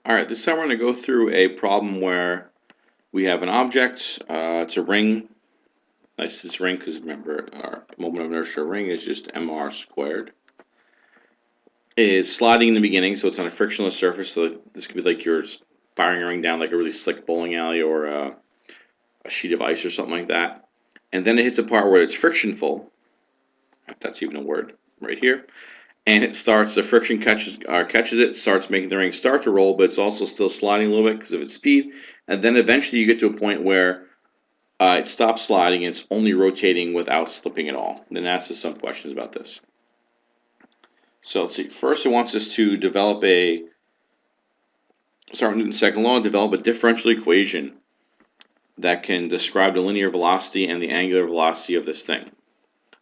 Alright, this time we're going to go through a problem where we have an object, it's a ring. Nice, it's a ring because remember our moment of inertia ring is just mr squared. It is sliding in the beginning, so it's on a frictionless surface, so this could be like you're firing a ring down like a really slick bowling alley or a sheet of ice or something like that. And then it hits a part where it's frictionful, if that's even a word, right here. And it starts, the friction catches it, starts making the ring start to roll, but it's also still sliding a little bit because of its speed. And then eventually you get to a point where it stops sliding and it's only rotating without slipping at all. Then ask us some questions about this. So let's see. First, it wants us to develop start with Newton's second law, develop a differential equation that can describe the linear velocity and the angular velocity of this thing.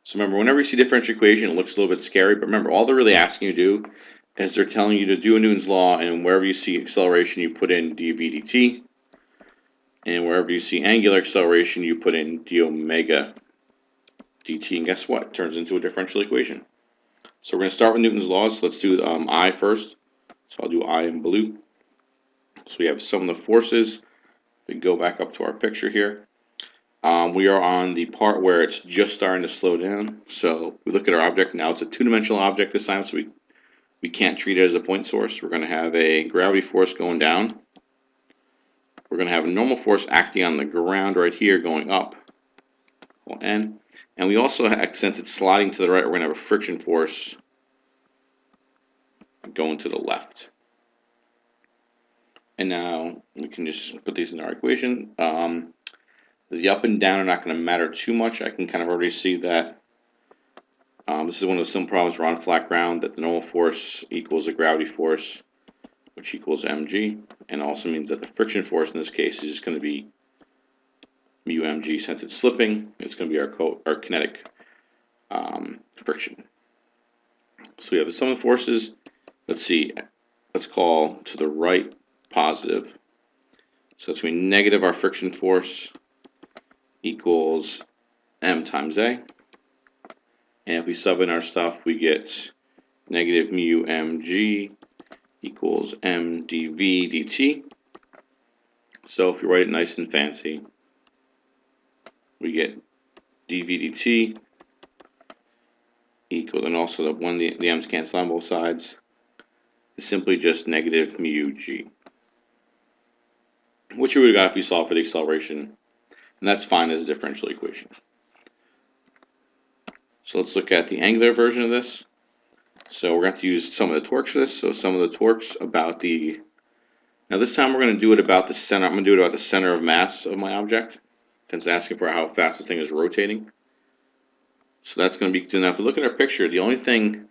So remember, whenever you see differential equation, it looks a little bit scary, but remember, all they're really asking you to do is they're telling you to do a Newton's law, and wherever you see acceleration, you put in dv dt, and wherever you see angular acceleration, you put in d omega dt, and guess what? It turns into a differential equation. So we're going to start with Newton's laws. So let's do I first. So I'll do I in blue. So we have sum of the forces. We go back up to our picture here. We are on the part where it's just starting to slow down. So we look at our object. Now it's a two-dimensional object this time, so we can't treat it as a point source. We're going to have a gravity force going down. We're going to have a normal force acting on the ground right here going up, N. And we also have, since it's sliding to the right, we're going to have a friction force going to the left. And now we can just put these in our equation. The up and down are not going to matter too much. I can kind of already see that. This is one of the simple problems we're on flat ground, that the normal force equals a gravity force, which equals mg, and also means that the friction force in this case is just going to be mu mg. Since it's slipping, it's going to be our kinetic friction. So we have the sum of forces. Let's see, let's call to the right positive. So it's going to be negative our friction force equals m times a. And if we sub in our stuff, we get negative mu mg equals m dv dt. So if you write it nice and fancy, we get dv dt equal, and also when the m's cancel on both sides, is simply just negative mu g, which you would have got if we solved for the acceleration, and that's fine as a differential equation. So let's look at the angular version of this. So we're going to use some of the torques for this. So some of the torques about the, now this time we're going to do it about the center. I'm going to do it about the center of mass of my object, since it's asking for how fast this thing is rotating. So that's going to be, now if you look at our picture, the only thing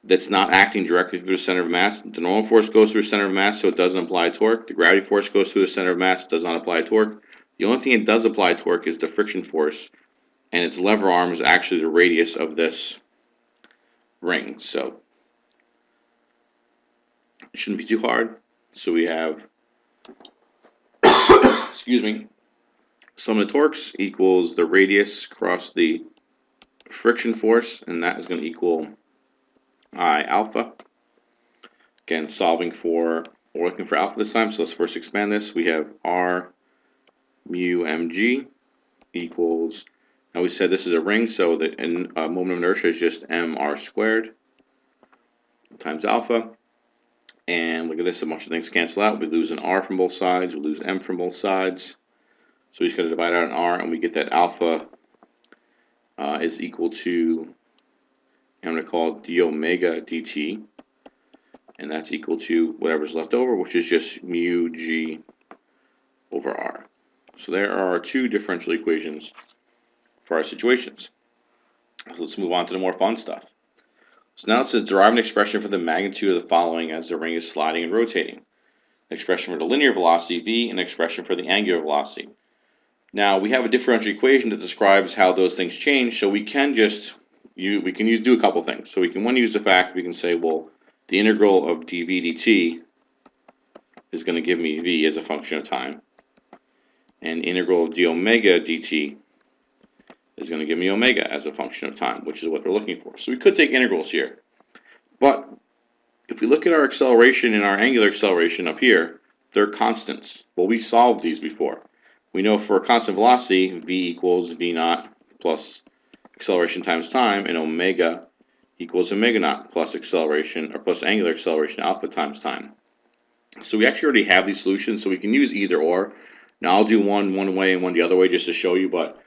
that's not acting directly through the center of mass, the normal force goes through the center of mass, so it doesn't apply torque. The gravity force goes through the center of mass, does not apply torque. The only thing it does apply torque is the friction force, and its lever arm is actually the radius of this ring. So it shouldn't be too hard. So we have, excuse me, sum of the torques equals the radius across the friction force, and that is going to equal I alpha. Again, solving for, we're looking for alpha this time, so let's first expand this. We have R mu mg equals, now we said this is a ring, so the moment of inertia is just mr squared times alpha. And look at this, a bunch of things cancel out. We lose an r from both sides, we lose m from both sides. So we just got to divide out an r, and we get that alpha is equal to, I'm going to call d omega dt, and that's equal to whatever's left over, which is just mu g over r. So there are our two differential equations for our situations. So let's move on to the more fun stuff. So now it says derive an expression for the magnitude of the following as the ring is sliding and rotating. An expression for the linear velocity v, and an expression for the angular velocity. Now we have a differential equation that describes how those things change, so we can just do a couple things. So we can use the fact, we can say, well, the integral of dv dt is going to give me v as a function of time, and integral of d omega dt is going to give me omega as a function of time, which is what we're looking for. So we could take integrals here, but If we look at our acceleration and our angular acceleration up here, they're constants. Well, we solved these before. We know for a constant velocity, v equals v naught plus acceleration times time, and omega equals omega naught plus acceleration, or plus angular acceleration alpha times time. So we actually already have these solutions, so we can use either or. Now I'll do one way and one the other way just to show you, but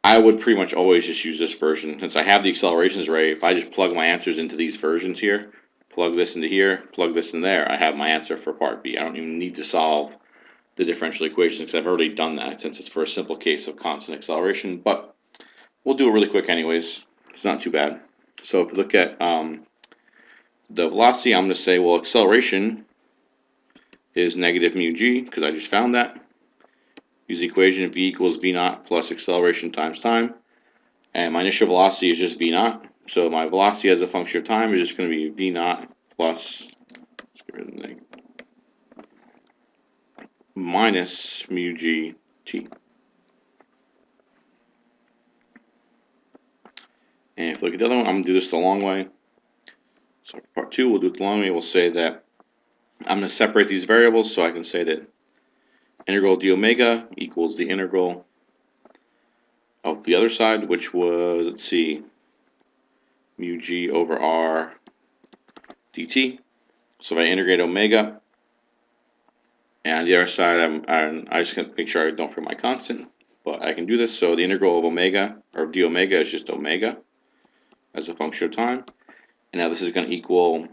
I would pretty much always just use this version. Since I have the accelerations array, if I just plug my answers into these versions here, plug this into here, plug this in there, I have my answer for part B. I don't even need to solve the differential equations because I've already done that since it's for a simple case of constant acceleration, but we'll do it really quick anyways. It's not too bad. So if we look at the velocity, I'm going to say, well, acceleration is negative mu g, because I just found that. Use the equation v equals v naught plus acceleration times time. And my initial velocity is just v naught. So my velocity as a function of time is just going to be v naught plus, let's get rid of the negative, minus mu g t. And if you look at the other one, I'm going to do this the long way. So for part 2, we'll do it the long way. We'll say that I'm going to separate these variables, so I can say that integral d omega equals the integral of the other side, which was, let's see, mu g over r dt. So if I integrate omega, and on the other side, I just going to make sure I don't forget my constant, but I can do this. So the integral of omega, or of d omega, is just omega as a function of time. And now this is going to equal,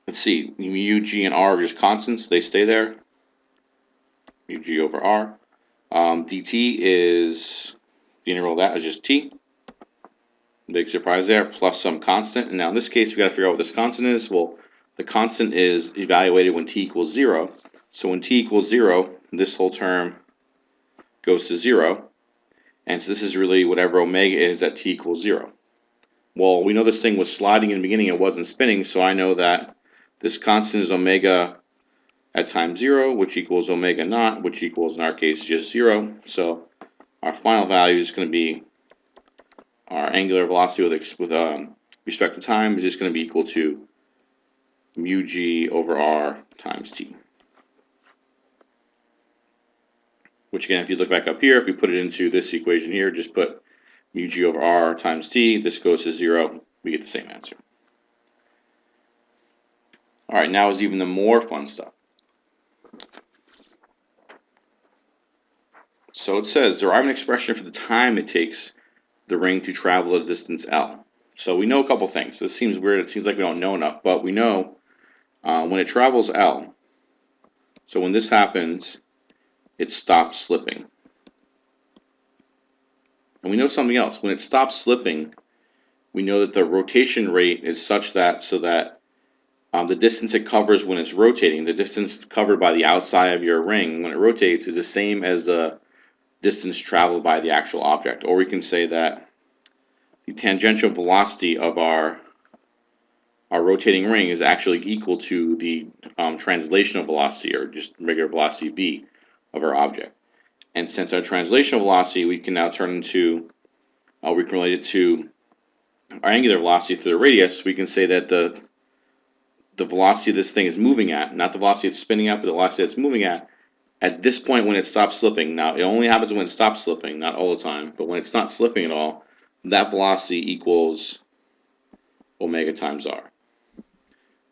let's see, mu g and r are just constants, they stay there. Mu g over r. Dt is, the integral of that is just t. Big surprise there, plus some constant. And now in this case, we got to figure out what this constant is. Well, the constant is evaluated when t equals 0. So when t equals 0, this whole term goes to 0. And so this is really whatever omega is at t equals 0. Well, we know this thing was sliding in the beginning, it wasn't spinning, so I know that this constant is omega at time 0, which equals omega naught, which equals, in our case, just 0. So our final value is going to be our angular velocity with respect to time is just going to be equal to mu g over r times t. Which again, if you look back up here, if we put it into this equation here, just put mu g over r times t, this goes to 0, we get the same answer. Alright, now is even the more fun stuff. So it says, derive an expression for the time it takes the ring to travel a distance L. So we know a couple things. This seems weird, it seems like we don't know enough, but we know when it travels L, so when this happens, it stops slipping. And we know something else. When it stops slipping, we know that the rotation rate is such that the distance it covers when it's rotating, the distance covered by the outside of your ring when it rotates, is the same as the distance traveled by the actual object. Or we can say that the tangential velocity of our rotating ring is actually equal to the translational velocity, or just regular velocity v, of our object. And since our translational velocity we can now turn into, we can relate it to our angular velocity through the radius, we can say that the velocity this thing is moving at, not the velocity it's spinning at, but the velocity it's moving at this point when it stops slipping. Now, it only happens when it stops slipping, not all the time, but when it's not slipping at all, that velocity equals omega times r.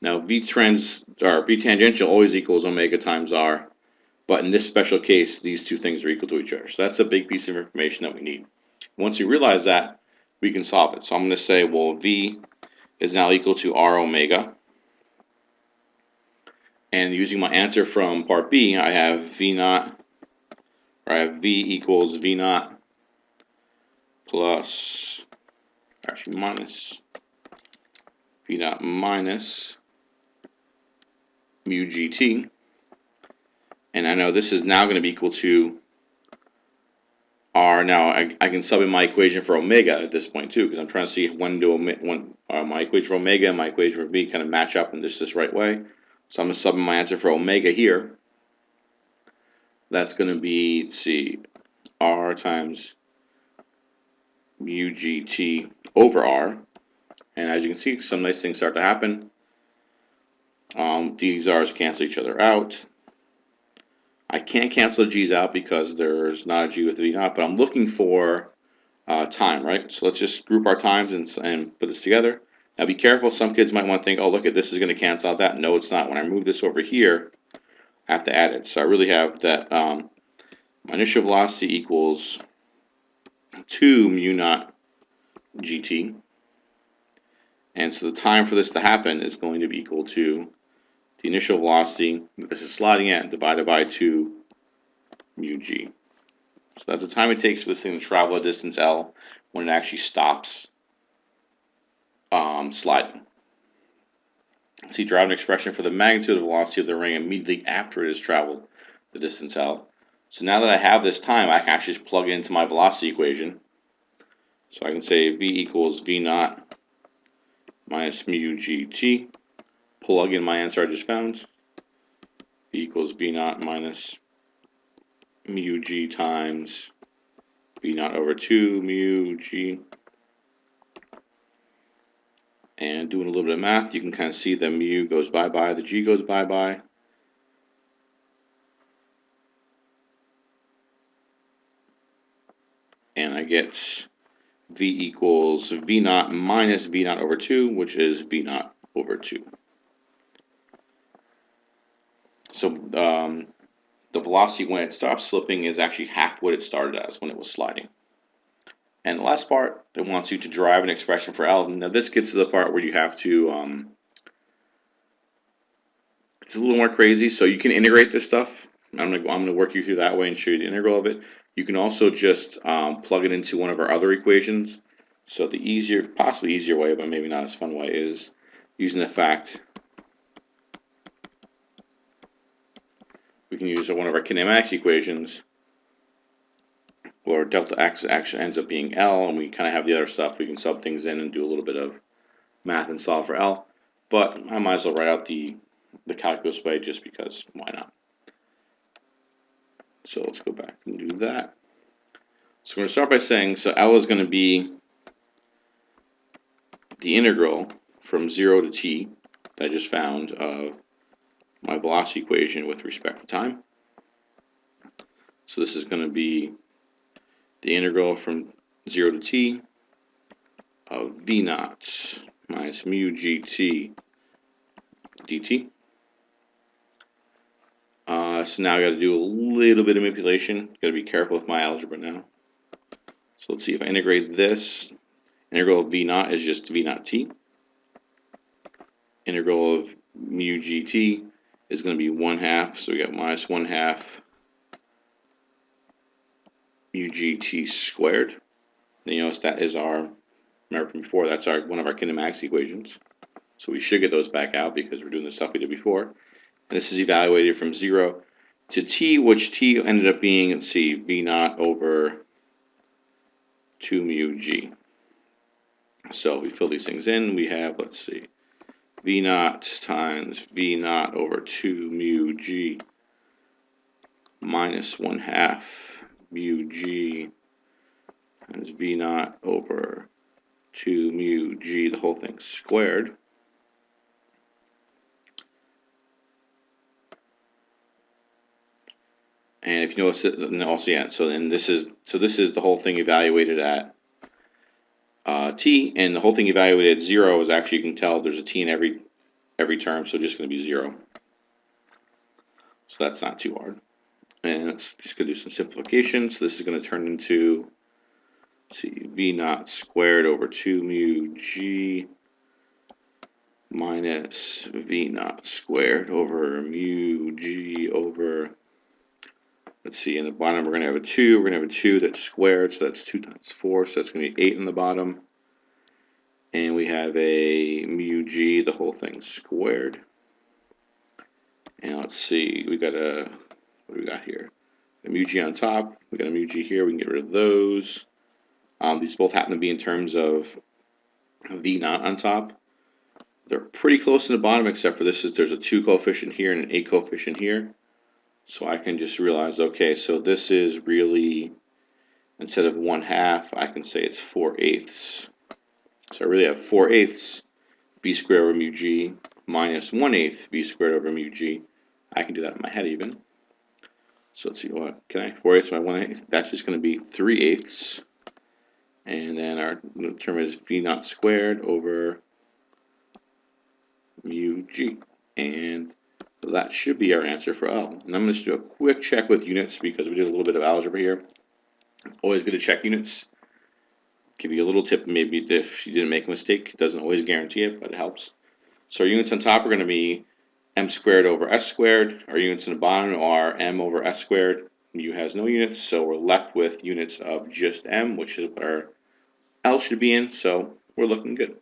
Now, v tangential always equals omega times r, but in this special case, these two things are equal to each other. So that's a big piece of information that we need. Once we realize that, we can solve it. So I'm going to say, well, v is now equal to r omega. And using my answer from part B, I have v naught, or I have v equals v naught plus, actually minus, v naught minus mu gt. And I know this is now going to be equal to r. Now I can sub in my equation for omega at this point too, because I'm trying to see when my equation for omega and my equation for v kind of match up in this right way. So I'm going to sub in my answer for omega here. That's going to be, let's see, r times mu gt over r. And as you can see, some nice things start to happen. These r's cancel each other out. I can't cancel the g's out because there's not a g with v naught, but I'm looking for time, right? So let's just group our times and put this together. Now be careful, some kids might want to think, oh look, this is going to cancel out that. No, it's not. When I move this over here, I have to add it. So I really have that my initial velocity equals 2 mu naught gt. And so the time for this to happen is going to be equal to the initial velocity that this is sliding at divided by 2 mu g. So that's the time it takes for this thing to travel a distance L when it actually stops sliding. See, draw an expression for the magnitude of the velocity of the ring immediately after it has traveled the distance L. So now that I have this time, I can actually just plug it into my velocity equation. So I can say v equals v naught minus mu gt. Plug in my answer I just found. V equals v naught minus mu g times v naught over 2 mu g. And doing a little bit of math, you can kind of see the mu goes bye-bye, the g goes bye-bye. And I get v equals v naught minus v naught over 2, which is v naught over 2. So the velocity when it stops slipping is actually half what it started as when it was sliding. And the last part, it wants you to derive an expression for L. Now this gets to the part where you have to, it's a little more crazy, so you can integrate this stuff. I'm gonna work you through that way and show you the integral of it. You can also just plug it into one of our other equations. So the easier, possibly easier way, but maybe not as fun way, is using the fact we can use one of our kinematics equations where delta x actually ends up being L, and we kind of have the other stuff. We can sub things in and do a little bit of math and solve for L. But I might as well write out the calculus way just because, why not? So let's go back and do that. So we're going to start by saying, so L is going to be the integral from 0 to t that I just found of my velocity equation with respect to time. So this is going to be the integral from 0 to t of v naught minus mu gt dt. So now I got to do a little bit of manipulation. Got to be careful with my algebra now. So let's see if I integrate this. Integral of v naught is just v naught t. Integral of mu gt is going to be 1/2. So we got minus 1/2 mu gt squared. And you notice that is our, remember from before, that's our one of our kinematics equations. So we should get those back out because we're doing the stuff we did before. And this is evaluated from 0 to t, which t ended up being, let's see, v naught over 2 mu g. So we fill these things in. We have, let's see, v naught times v naught over 2 mu g minus 1/2 mu g times v naught over 2 mu g, the whole thing squared. And if you notice it, and also yeah, so then this is the whole thing evaluated at t, and the whole thing evaluated at 0 is actually, you can tell there's a t in every term, so just going to be 0. So that's not too hard. And let's just going to do some simplification. So this is going to turn into, let's see, v naught squared over 2 mu g minus v naught squared over mu g over, let's see, in the bottom we're going to have a 2. We're going to have a 2 that's squared, so that's 2 times 4, so that's going to be 8 in the bottom. And we have a mu g, the whole thing squared. And let's see, we got a, what do we got here? A mu g on top, we got a mu g here, we can get rid of those. These both happen to be in terms of v naught on top. They're pretty close in the bottom, except for there's a 2 coefficient here and an 8 coefficient here. So I can just realize, okay, so this is really, instead of 1/2, I can say it's 4/8. So I really have 4/8 v squared over mu g minus 1/8 v squared over mu g. I can do that in my head even. So let's see, what can I? 4/8 by 1/8. That's just going to be 3/8. And then our term is v naught squared over mu g. And that should be our answer for L. And I'm going to just do a quick check with units because we did a little bit of algebra here. Always good to check units. Give you a little tip, maybe if you didn't make a mistake. It doesn't always guarantee it, but it helps. So our units on top are going to be m squared over s squared. Our units in the bottom are m over s squared. Mu has no units, so we're left with units of just m, which is what our L should be in, so we're looking good.